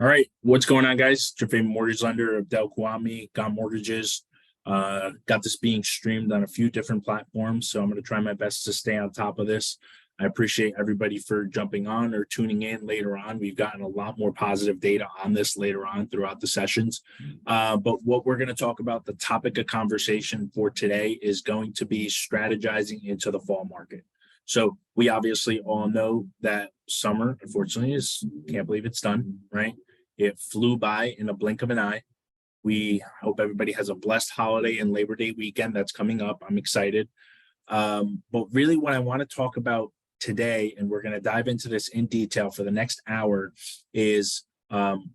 All right, what's going on, guys? It's your favorite mortgage lender, Abdel, got mortgages. Got this being streamed on a few different platforms, so I'm going to try my best to stay on top of this. I appreciate everybody for jumping on or tuning in later on. We've gotten a lot more positive data on this later on throughout the sessions. But what we're going to talk about, the topic of conversation for today is going to be strategizing into the fall market. So we obviously all know that summer, unfortunately, can't believe it's done, right? It flew by in a blink of an eye. We hope everybody has a blessed holiday and Labor Day weekend that's coming up. I'm excited. But really what I want to talk about today, and we're going to dive into this in detail for the next hour, is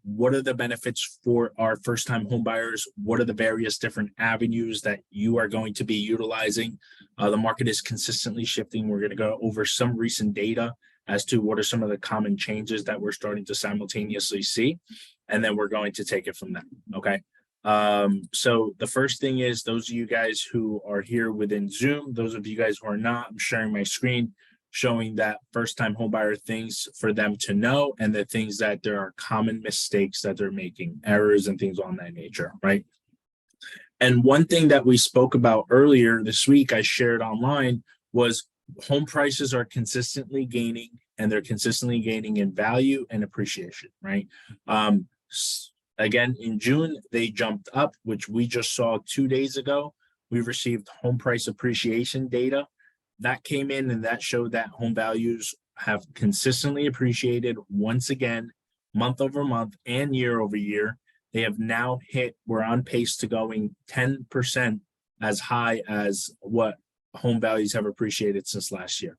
what are the benefits for our first-time home buyers? What are the various different avenues that you are going to be utilizing? The market is consistently shifting. We're going to go over some recent data as to what are some of the common changes that we're starting to simultaneously see, and then we're going to take it from there, okay? So the first thing is, those of you guys who are here within Zoom, those of you guys who are not, I'm sharing my screen, showing that first-time homebuyer things for them to know, and the things that there are common mistakes that they're making, errors and things on that nature, right? And one thing that we spoke about earlier this week, I shared online, was home prices are consistently gaining, and they're consistently gaining in value and appreciation, right? Again, in June, they jumped up, which we just saw 2 days ago. We received home price appreciation data that came in, and that showed that home values have consistently appreciated once again, month over month and year over year. They have now we're on pace to going 10% as high as what home values have appreciated since last year.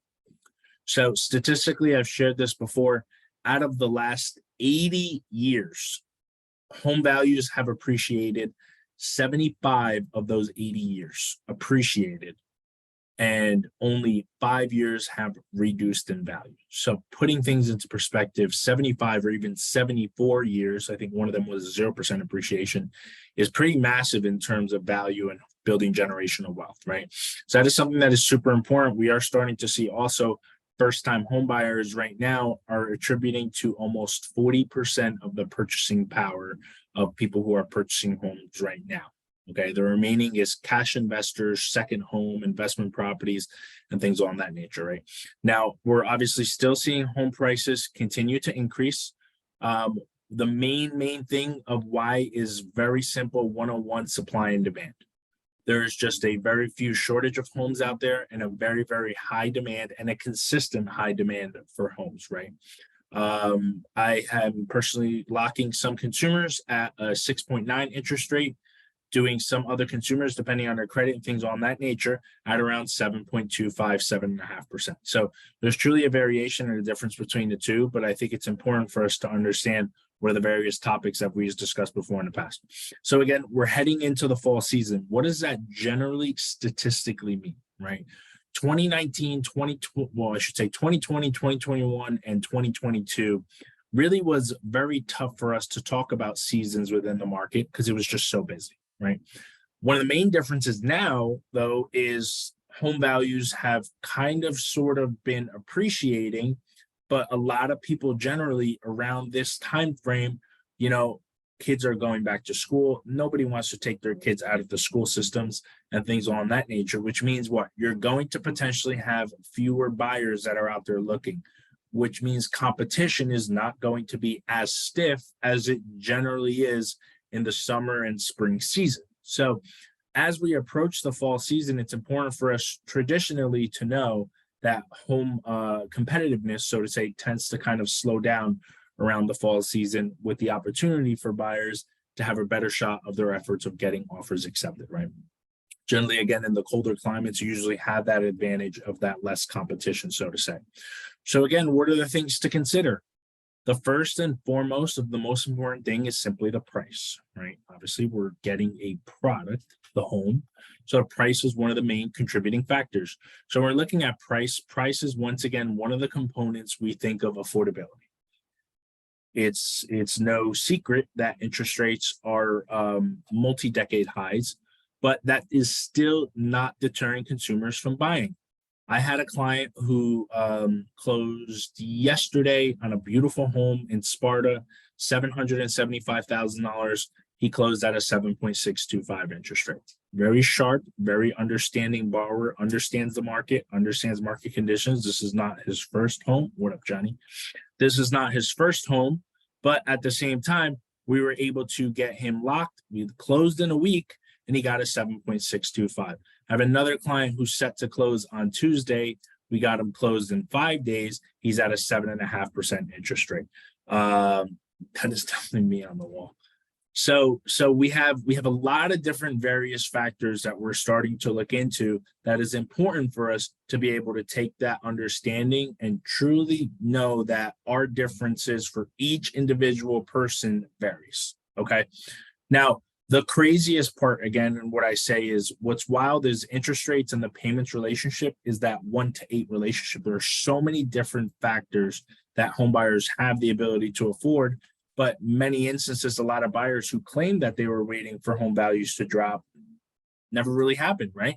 So statistically, I've shared this before, out of the last 80 years, home values have appreciated 75 of those 80 years appreciated, and only 5 years have reduced in value. So putting things into perspective, 75 or even 74 years, I think one of them was 0% appreciation, is pretty massive in terms of value and building generational wealth, right? So that is something that is super important. We are starting to see also first-time home buyers right now are attributing to almost 40% of the purchasing power of people who are purchasing homes right now. Okay, the remaining is cash investors, second home, investment properties, and things on that nature, right? Now, we're obviously still seeing home prices continue to increase. The main thing of why is very simple: 101, supply and demand. There's just a very few shortage of homes out there, and a very, very high demand, and a consistent high demand for homes, right? I am personally locking some consumers at a 6.9 interest rate, doing some other consumers, depending on their credit and things on that nature, at around 7.25, 7.5%. So there's truly a variation and a difference between the two, but I think it's important for us to understand what are the various topics that we've discussed before in the past. So again, we're heading into the fall season. What does that generally statistically mean, right? 2019, 2020, 2021, and 2022 really was very tough for us to talk about seasons within the market because it was just so busy, right? One of the main differences now, though, is home values have kind of sort of been appreciating, but a lot of people generally around this time frame, kids are going back to school. Nobody wants to take their kids out of the school systems and things on that nature, which means what? You're going to potentially have fewer buyers that are out there looking, which means competition is not going to be as stiff as it generally is in the summer and spring season. So as we approach the fall season, it's important for us traditionally to know that home competitiveness, so to say, tends to kind of slow down around the fall season, with the opportunity for buyers to have a better shot of their efforts of getting offers accepted, right? Generally, again, in the colder climates, you usually have that advantage of that less competition, so to say. So again, what are the things to consider? The first and foremost of the most important thing is simply the price, right? Obviously, we're getting a product, the home. So the price is one of the main contributing factors. So we're looking at price. Price is, once again, one of the components we think of affordability. It's no secret that interest rates are multi-decade highs, but that is still not deterring consumers from buying. I had a client who closed yesterday on a beautiful home in Sparta, $775,000. He closed at a 7.625 interest rate. Very sharp, very understanding borrower, understands the market, understands market conditions. This is not his first home. What up, Johnny? This is not his first home, but at the same time, we were able to get him locked. We closed in a week and he got a 7.625. I have another client who's set to close on Tuesday. We got him closed in 5 days. He's at a 7.5% interest rate. That is definitely me on the wall. So we have a lot of different various factors that we're starting to look into that is important for us to be able to take that understanding and truly know that our differences for each individual person varies. Okay. Now, the craziest part, again, and what I say is what's wild is interest rates and the payments relationship is that 1 to 8 relationship. There are so many different factors that home buyers have the ability to afford. But many instances, a lot of buyers who claim that they were waiting for home values to drop never really happened, right?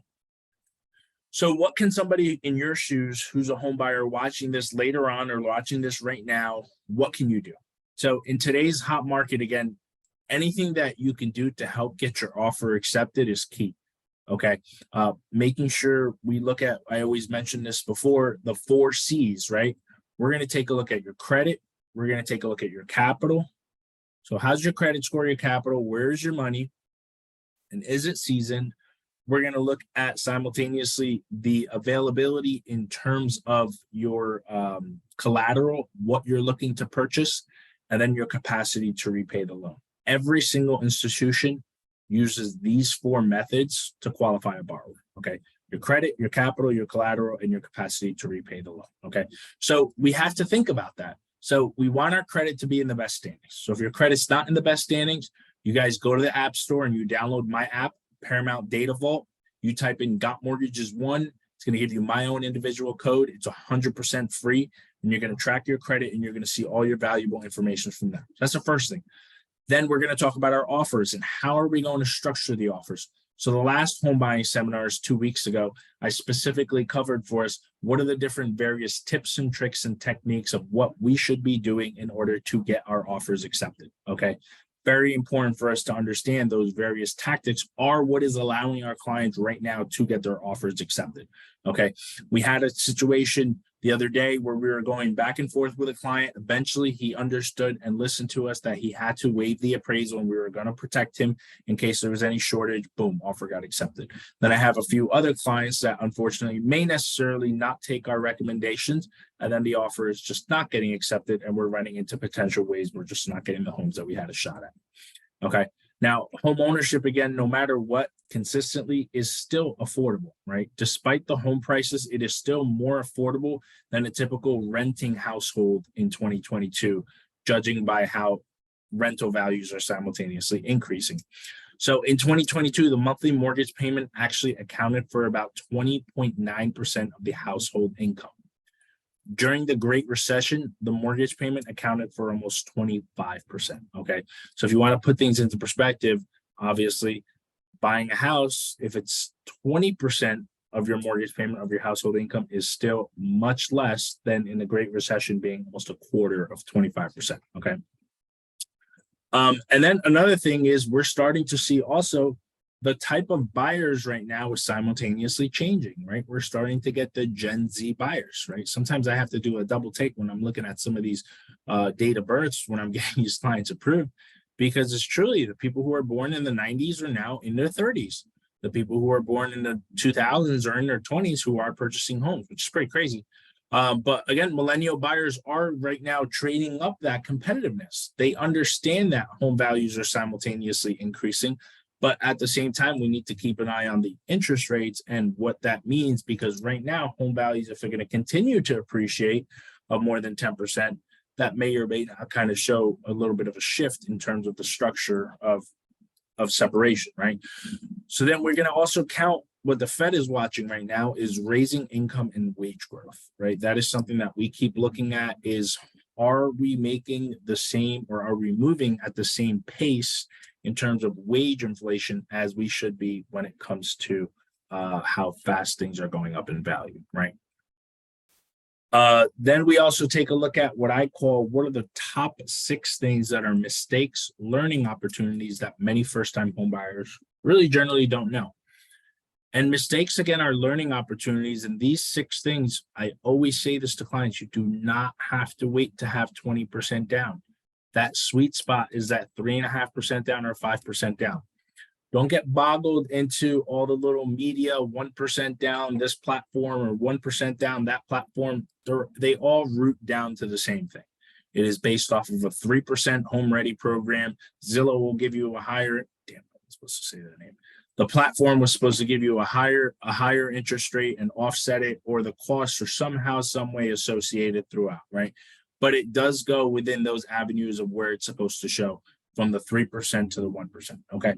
So what can somebody in your shoes who's a home buyer watching this later on or watching this right now, what can you do? So in today's hot market, again, anything that you can do to help get your offer accepted is key. Okay. Making sure we look at, I always mentioned this before, the 4 C's, right? We're going to take a look at your credit. We're going to take a look at your capital. So how's your credit score, your capital? Where's your money? And is it seasoned? We're going to look at simultaneously the availability in terms of your collateral, what you're looking to purchase, and then your capacity to repay the loan. Every single institution uses these 4 methods to qualify a borrower. Okay. Your credit, your capital, your collateral, and your capacity to repay the loan. Okay. So we have to think about that. So we want our credit to be in the best standings. So if your credit's not in the best standings, you guys go to the app store and you download my app, Paramount Data Vault. You type in Got Mortgages 1. It's going to give you my own individual code. It's 100% free. And you're going to track your credit and you're going to see all your valuable information from there. That's the first thing. Then we're going to talk about our offers and how are we going to structure the offers. So the last home buying seminars 2 weeks ago, I specifically covered for us what are the different various tips and tricks and techniques of what we should be doing in order to get our offers accepted. Okay. Very important for us to understand those various tactics are what is allowing our clients right now to get their offers accepted. Okay. We had a situation the other day where we were going back and forth with a client. Eventually, he understood and listened to us that he had to waive the appraisal and we were going to protect him in case there was any shortage. Boom, offer got accepted. Then I have a few other clients that unfortunately may necessarily not take our recommendations. And then the offer is just not getting accepted. And we're running into potential ways we're just not getting the homes that we had a shot at. Okay. Now, home ownership, again, no matter what, consistently is still affordable, right? Despite the home prices, it is still more affordable than a typical renting household in 2022, judging by how rental values are simultaneously increasing. So in 2022, the monthly mortgage payment actually accounted for about 20.9% of the household income. During the Great Recession, the mortgage payment accounted for almost 25%. Okay. So if you want to put things into perspective, obviously buying a house, if it's 20% of your mortgage payment of your household income is still much less than in the Great Recession being almost a quarter of 25%. Okay. And then another thing is we're starting to see also the type of buyers right now is simultaneously changing, right? We're starting to get the Gen Z buyers, right? Sometimes I have to do a double take when I'm looking at some of these date of births when I'm getting these clients approved, because it's truly the people who are born in the 90s are now in their 30s. The people who are born in the 2000s are in their 20s who are purchasing homes, which is pretty crazy. But again, millennial buyers are right now trading up that competitiveness. They understand that home values are simultaneously increasing. But at the same time, we need to keep an eye on the interest rates and what that means, because right now, home values, if they're going to continue to appreciate of more than 10%, that may or may not kind of show a little bit of a shift in terms of the structure of separation, right? So then we're going to also count what the Fed is watching right now is raising income and wage growth, right? That is something that we keep looking at is, are we making the same or are we moving at the same pace in terms of wage inflation as we should be when it comes to how fast things are going up in value, right? Then we also take a look at what I call what are the top 6 things that are mistakes, learning opportunities that many first-time homebuyers really generally don't know. And mistakes, again, are learning opportunities. And these 6 things, I always say this to clients, you do not have to wait to have 20% down. That sweet spot is that 3.5% down or 5% down. Don't get boggled into all the little media, 1% down this platform or 1% down that platform. They all root down to the same thing. It is based off of a 3% home ready program. Zillow will give you a higher, damn, I was supposed to say that name. The platform was supposed to give you a higher interest rate and offset it, or the costs are somehow, some way associated throughout, right? But it does go within those avenues of where it's supposed to show, from the 3% to the 1%. Okay.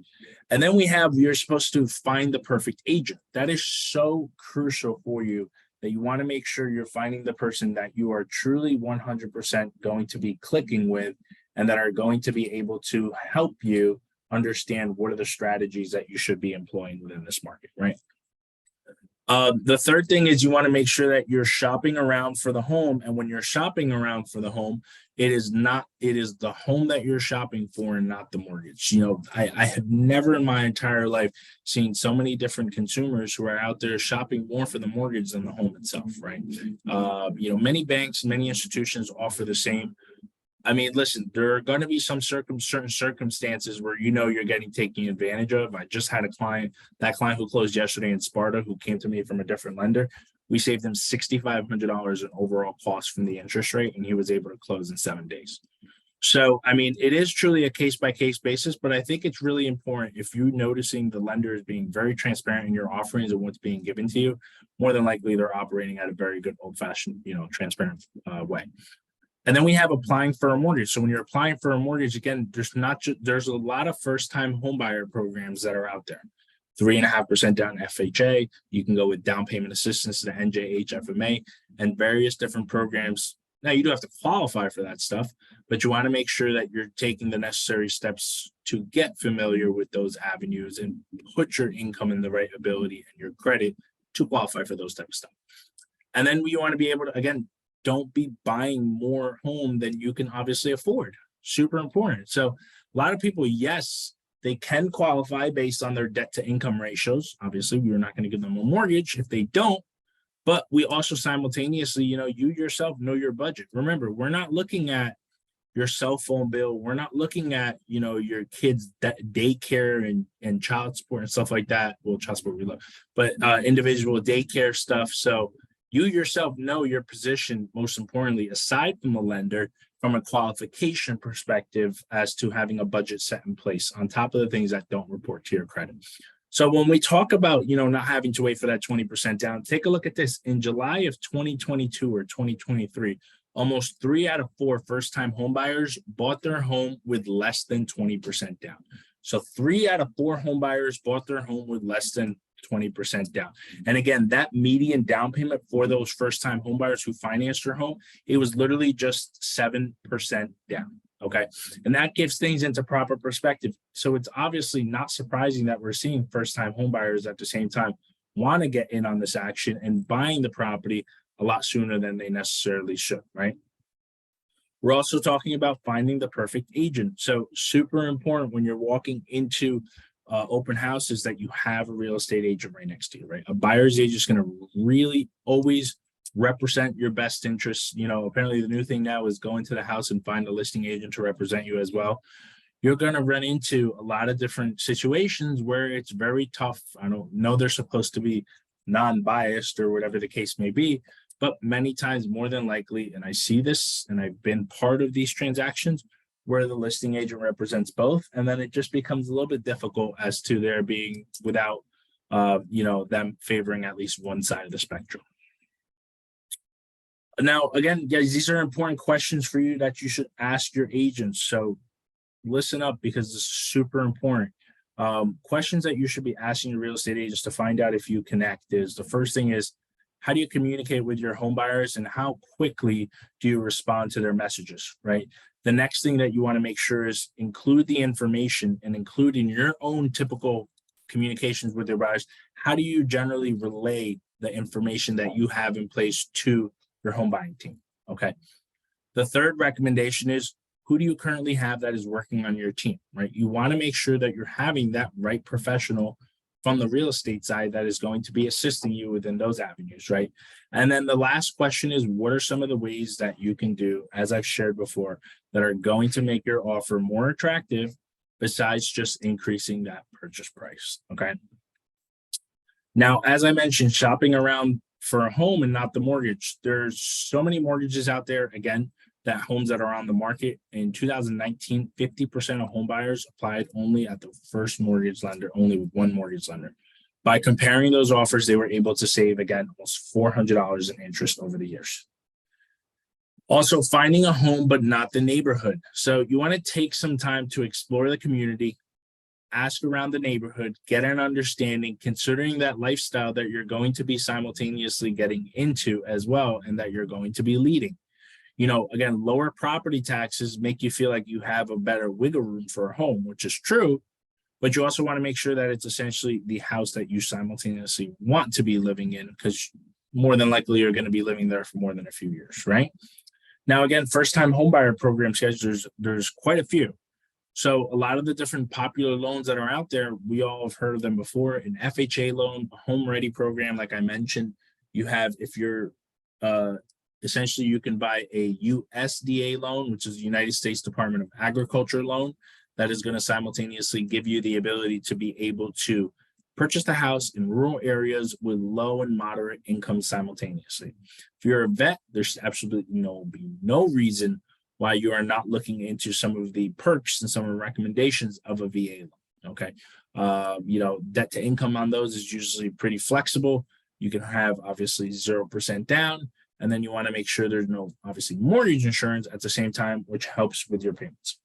And then you're supposed to find the perfect agent. That is so crucial for you, that you want to make sure you're finding the person that you are truly 100% going to be clicking with, and that are going to be able to help you understand what are the strategies that you should be employing within this market, right? The third thing is you want to make sure that you're shopping around for the home. And when you're shopping around for the home, it is the home that you're shopping for and not the mortgage. I have never in my entire life seen so many different consumers who are out there shopping more for the mortgage than the home itself, right? Many banks, many institutions offer the same. I mean, listen, there are going to be some certain circumstances where you're getting taken advantage of. I just had that client who closed yesterday in Sparta, who came to me from a different lender. We saved him $6,500 in overall cost from the interest rate, and he was able to close in 7 days. So, I mean, it is truly a case-by-case basis, but I think it's really important, if you're noticing the lender is being very transparent in your offerings and what's being given to you, more than likely they're operating at a very good old-fashioned, transparent way. And then we have applying for a mortgage. So when you're applying for a mortgage, again, there's a lot of first-time homebuyer programs that are out there. 3.5% down FHA. You can go with down payment assistance to the NJHFMA and various different programs. Now, you do have to qualify for that stuff, but you want to make sure that you're taking the necessary steps to get familiar with those avenues and put your income in the right ability and your credit to qualify for those type of stuff. And then you want to be able to, again, don't be buying more home than you can obviously afford. Super important. So a lot of people, yes, they can qualify based on their debt to income ratios. Obviously, we're not going to give them a mortgage if they don't, but we also simultaneously, you yourself know your budget. Remember, we're not looking at your cell phone bill. We're not looking at, your kids' daycare and child support and stuff like that. Well, child support we love, but individual daycare stuff. So you yourself know your position, most importantly, aside from the lender, from a qualification perspective, as to having a budget set in place on top of the things that don't report to your credit. So when we talk about, not having to wait for that 20% down, take a look at this. In July of 2022 or 2023, almost 3 out of 4 first-time homebuyers bought their home with less than 20% down. So 3 out of 4 homebuyers bought their home with less than 20% down. And again, that median down payment for those first-time homebuyers who financed their home, it was literally just 7% down. Okay. And that gives things into proper perspective. So it's obviously not surprising that we're seeing first-time homebuyers at the same time want to get in on this action and buying the property a lot sooner than they necessarily should, right? We're also talking about finding the perfect agent. So super important when you're walking into open houses that you have a real estate agent right next to you, right? A buyer's agent is going to really always represent your best interests. Apparently the new thing now is go into the house and find a listing agent to represent you as well. You're going to run into a lot of different situations where it's very tough. I don't know, they're supposed to be non-biased or whatever the case may be, but many times, more than likely, and I see this and I've been part of these transactions where the listing agent represents both, and then it just becomes a little bit difficult as to there being without them favoring at least one side of the spectrum. Now, again, guys, these are important questions for you that you should ask your agents. So listen up, because this is super important. Questions that you should be asking your real estate agents to find out if you connect is, the first thing is, how do you communicate with your home buyers and how quickly do you respond to their messages, right? The next thing that you want to make sure is include the information and include in your own typical communications with your buyers. How do you generally relay the information that you have in place to your home buying team. Okay. The third recommendation is, who do you currently have that is working on your team, right? You want to make sure that you're having that right professional from the real estate side that is going to be assisting you within those avenues, right? And then the last question is, what are some of the ways that you can do, as I've shared before, that are going to make your offer more attractive besides just increasing that purchase price, okay? Now, as I mentioned, shopping around for a home and not the mortgage. There's so many mortgages out there, again, that homes that are on the market. In 2019, 50% of home buyers applied only at the first mortgage lender, only with one mortgage lender. By comparing those offers, they were able to save, again, almost $400 in interest over the years. Also, finding a home, but not the neighborhood. So you want to take some time to explore the community, ask around the neighborhood, get an understanding, considering that lifestyle that you're going to be simultaneously getting into as well, and that you're going to be leading. You know, again, lower property taxes make you feel like you have a better wiggle room for a home, which is true, but you also want to make sure that it's essentially the house that you simultaneously want to be living in, because more than likely you're going to be living there for more than a few years, right? Now, again, first-time homebuyer programs, guys, there's quite a few. So a lot of the different popular loans that are out there, we all have heard of them before. An FHA loan, a home ready program, like I mentioned. You have, if you're essentially, you can buy a USDA loan, which is the United States Department of Agriculture loan, that is going to simultaneously give you the ability to be able to purchase the house in rural areas with low and moderate income simultaneously. If you're a vet, there's absolutely no reason why you are not looking into some of the perks and some of the recommendations of a VA loan. Okay. Debt to income on those is usually pretty flexible. You can have obviously 0% down, and then you want to make sure there's no obviously mortgage insurance at the same time, which helps with your payments.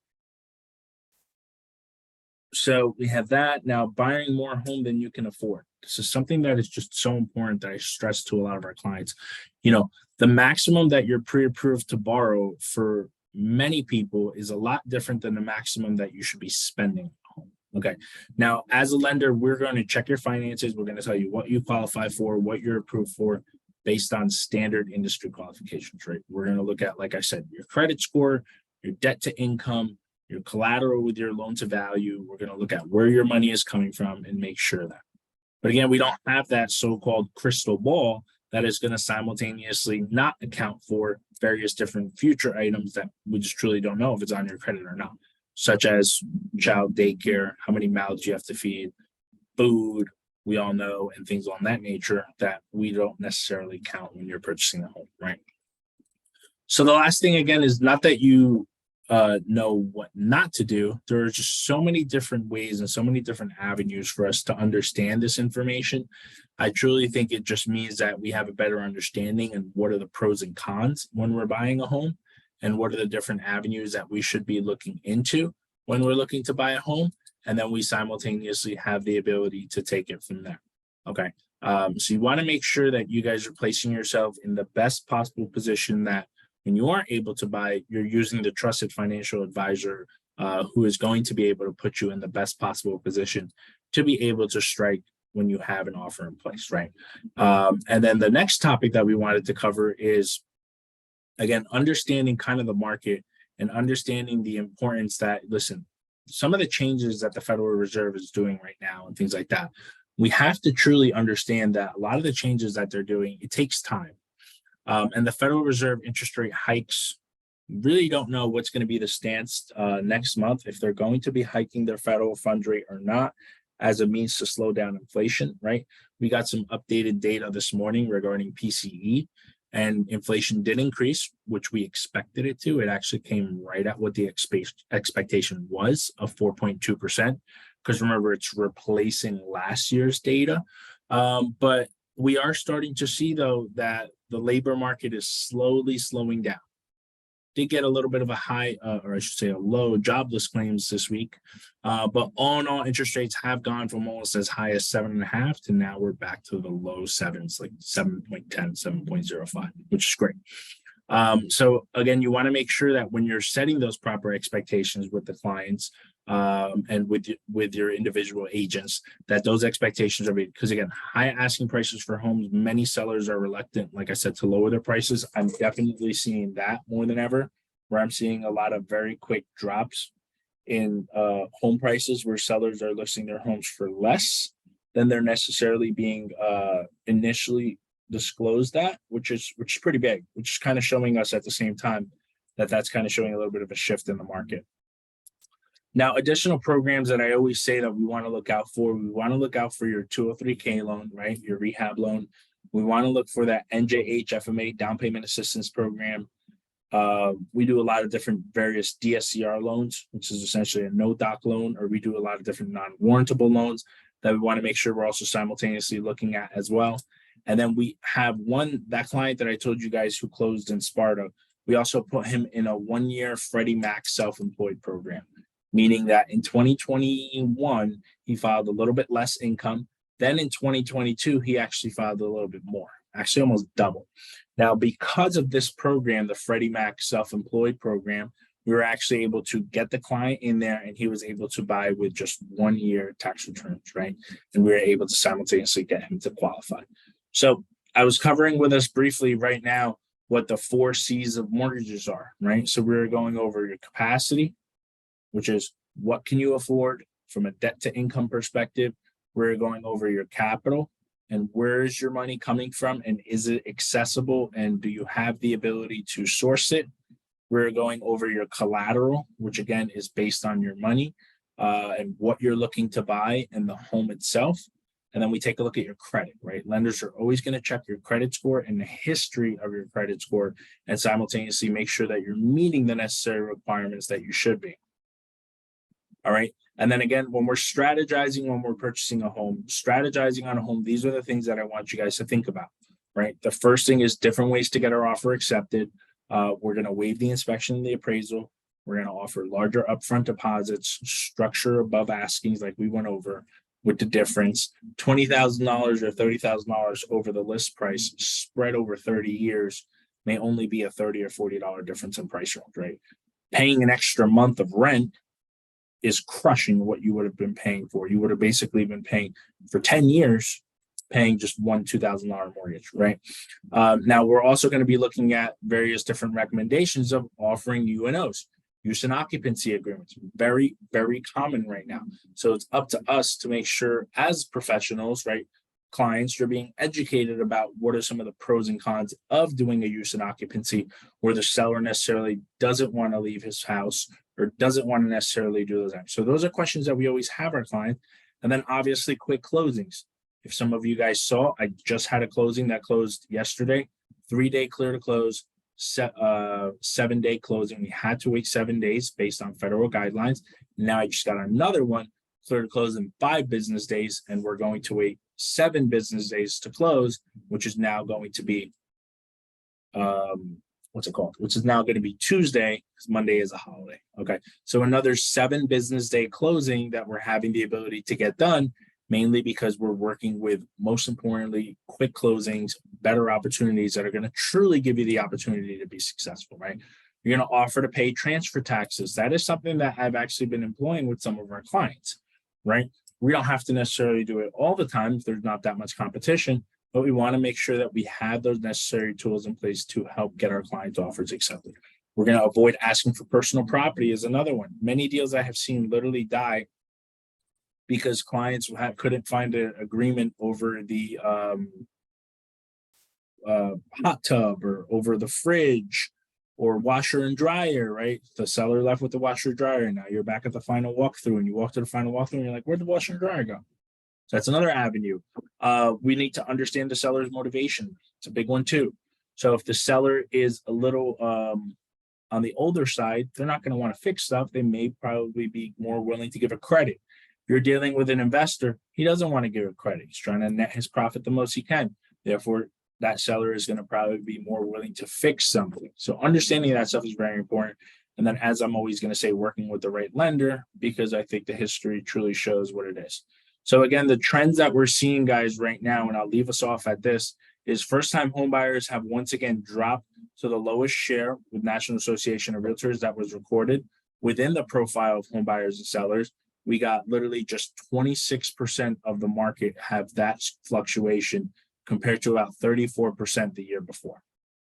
So we have that. Now, buying more home than you can afford. This is something that is just so important that I stress to a lot of our clients. The maximum that you're pre-approved to borrow for many people is a lot different than the maximum that you should be spending at home. Okay. Now, as a lender, we're going to check your finances. We're going to tell you what you qualify for, what you're approved for, based on standard industry qualifications, right? We're going to look at, like I said, your credit score, your debt to income, your collateral with your loan to value. We're going to look at where your money is coming from and make sure that. But again, we don't have that so-called crystal ball that is going to simultaneously not account for various different future items that we just truly don't know if it's on your credit or not, such as child daycare, how many mouths you have to feed, food, we all know, and things on that nature that we don't necessarily count when you're purchasing a home, right? So the last thing, again, is not that you know what not to do. There are just so many different ways and so many different avenues for us to understand this information. I truly think it just means that we have a better understanding and what are the pros and cons when we're buying a home, and what are the different avenues that we should be looking into when we're looking to buy a home. And then we simultaneously have the ability to take it from there. Okay. So you want to make sure that you guys are placing yourself in the best possible position that when you are able to buy, you're using the trusted financial advisor who is going to be able to put you in the best possible position to be able to strike when you have an offer in place, right? And then the next topic that we wanted to cover is, again, understanding kind of the market and understanding the importance that, listen, some of the changes that the Federal Reserve is doing right now and things like that, we have to truly understand that a lot of the changes that they're doing, it takes time. And the Federal Reserve interest rate hikes, really don't know what's going to be the stance next month, if they're going to be hiking their federal funds rate or not, as a means to slow down inflation, right? We got some updated data this morning regarding PCE, and inflation did increase, which we expected it to. It actually came right at what the expectation was of 4.2%, because remember, it's replacing last year's data. But we are starting to see, though, that the labor market is slowly slowing down. Did get a little bit of a high, or I should say a low jobless claims this week. But all in all, interest rates have gone from almost as high as 7.5 to now we're back to the low sevens, like 7.10, 7.05, which is great. So again, you want to make sure that when you're setting those proper expectations with the clients, and with your individual agents, that those expectations are made. Because again, high asking prices for homes, many sellers are reluctant, like I said, to lower their prices. I'm definitely seeing that more than ever, where I'm seeing a lot of very quick drops in home prices, where sellers are listing their homes for less than they're necessarily being initially disclosed at, which is pretty big, which is kind of showing us at the same time that that's kind of showing a little bit of a shift in the market. Now, additional programs that I always say that we want to look out for, we want to look out for your 203K loan, right? Your rehab loan. We want to look for that NJHFMA down payment assistance program. We do a lot of different various DSCR loans, which is essentially a no doc loan, or we do a lot of different non-warrantable loans that we want to make sure we're also simultaneously looking at as well. And then we have that client that I told you guys who closed in Sparta. We also put him in a 1-year Freddie Mac self-employed program, meaning that in 2021, he filed a little bit less income. Then in 2022, he actually filed a little bit more, actually almost double. Now, because of this program, the Freddie Mac self-employed program, we were actually able to get the client in there, and he was able to buy with just 1 year tax returns, right? And we were able to simultaneously get him to qualify. So I was covering with us briefly right now what the 4 C's of mortgages are, right? So we were going over your capacity, which is what can you afford from a debt to income perspective. We're going over your capital and where is your money coming from, and is it accessible, and do you have the ability to source it? We're going over your collateral, which again is based on your money and what you're looking to buy and the home itself. And then we take a look at your credit, right? Lenders are always going to check your credit score and the history of your credit score, and simultaneously make sure that you're meeting the necessary requirements that you should be. All right. And then again, when we're strategizing, when we're purchasing a home, strategizing on a home, these are the things that I want you guys to think about, right? The first thing is different ways to get our offer accepted. We're going to waive the inspection and the appraisal. We're going to offer larger upfront deposits, structure above askings like we went over, with the difference, $20,000 or $30,000 over the list price spread over 30 years may only be a $30 or $40 difference in price range, right? Paying an extra month of rent is crushing what you would have been paying for. You would have basically been paying for 10 years, paying just one $2,000 mortgage, right? Now, we're also going to be looking at various different recommendations of offering UNOs, use and occupancy agreements, very, very common right now. So it's up to us to make sure as professionals, right, clients, you're being educated about what are some of the pros and cons of doing a use and occupancy, where the seller necessarily doesn't want to leave his house or doesn't want to necessarily do those things. So those are questions that we always have our clients. And then obviously quick closings. If some of you guys saw, I just had a closing that closed yesterday, 3-day clear to close, 7-day closing. We had to wait 7 days based on federal guidelines. Now I just got another one clear to close in 5 business days, and we're going to wait 7 business days to close, which is now going to be which is now going to be Tuesday, because Monday is a holiday. Okay, so another 7 business day closing that we're having the ability to get done, mainly because we're working with, most importantly, quick closings, better opportunities that are going to truly give you the opportunity to be successful, right? You're going to offer to pay transfer taxes. That is something that I've actually been employing with some of our clients, right? We don't have to necessarily do it all the time if there's not that much competition, but we want to make sure that we have those necessary tools in place to help get our clients' offers accepted. We're going to avoid asking for personal property is another one. Many deals I have seen literally die because clients couldn't find an agreement over the hot tub or over the fridge or washer and dryer, right? The seller left with the washer and dryer. Now you're back at the final walkthrough, and you walk to the final walkthrough and you're like, where'd the washer and dryer go? So that's another avenue. We need to understand the seller's motivation. It's a big one too. So if the seller is a little on the older side, they're not going to want to fix stuff. They may probably be more willing to give a credit. If you're dealing with an investor, he doesn't want to give a credit. He's trying to net his profit the most he can. Therefore, that seller is going to probably be more willing to fix something. So understanding that stuff is very important. And then, as I'm always going to say, working with the right lender, because I think the history truly shows what it is. So again, the trends that we're seeing, guys, right now, and I'll leave us off at this, is first-time home buyers have once again dropped to the lowest share with National Association of Realtors that was recorded. Within the profile of home buyers and sellers, we got literally just 26% of the market have that fluctuation compared to about 34% the year before.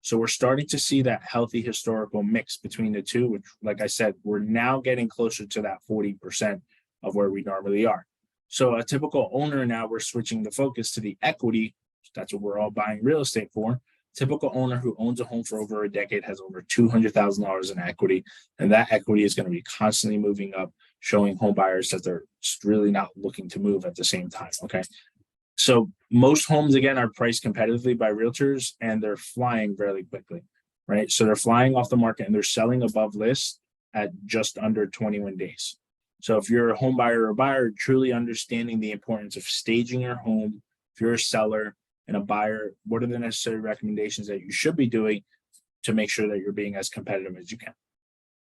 So we're starting to see that healthy historical mix between the two, which, like I said, we're now getting closer to that 40% of where we normally are. So a typical owner, now we're switching the focus to the equity. That's what we're all buying real estate for. Typical owner who owns a home for over a decade has over $200,000 in equity, and that equity is going to be constantly moving up, showing home buyers that they're really not looking to move at the same time. Okay. So most homes, again, are priced competitively by realtors, and they're flying fairly quickly, right? So they're flying off the market and they're selling above list at just under 21 days. So if you're a home buyer or buyer, truly understanding the importance of staging your home, if you're a seller and a buyer, what are the necessary recommendations that you should be doing to make sure that you're being as competitive as you can?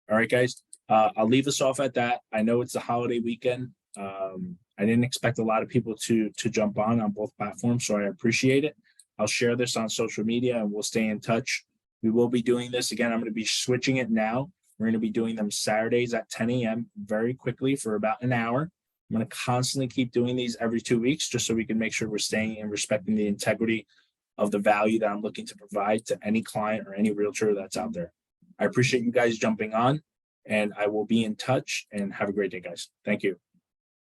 All right, guys, I'll leave us off at that. I know it's the holiday weekend. I didn't expect a lot of people to jump on both platforms, so I appreciate it. I'll share this on social media and we'll stay in touch. We will be doing this again. I'm going to be switching it now. We're going to be doing them Saturdays at 10 a.m. very quickly for about an hour. I'm going to constantly keep doing these every 2 weeks just so we can make sure we're staying and respecting the integrity of the value that I'm looking to provide to any client or any realtor that's out there. I appreciate you guys jumping on, and I will be in touch, and have a great day, guys. Thank you.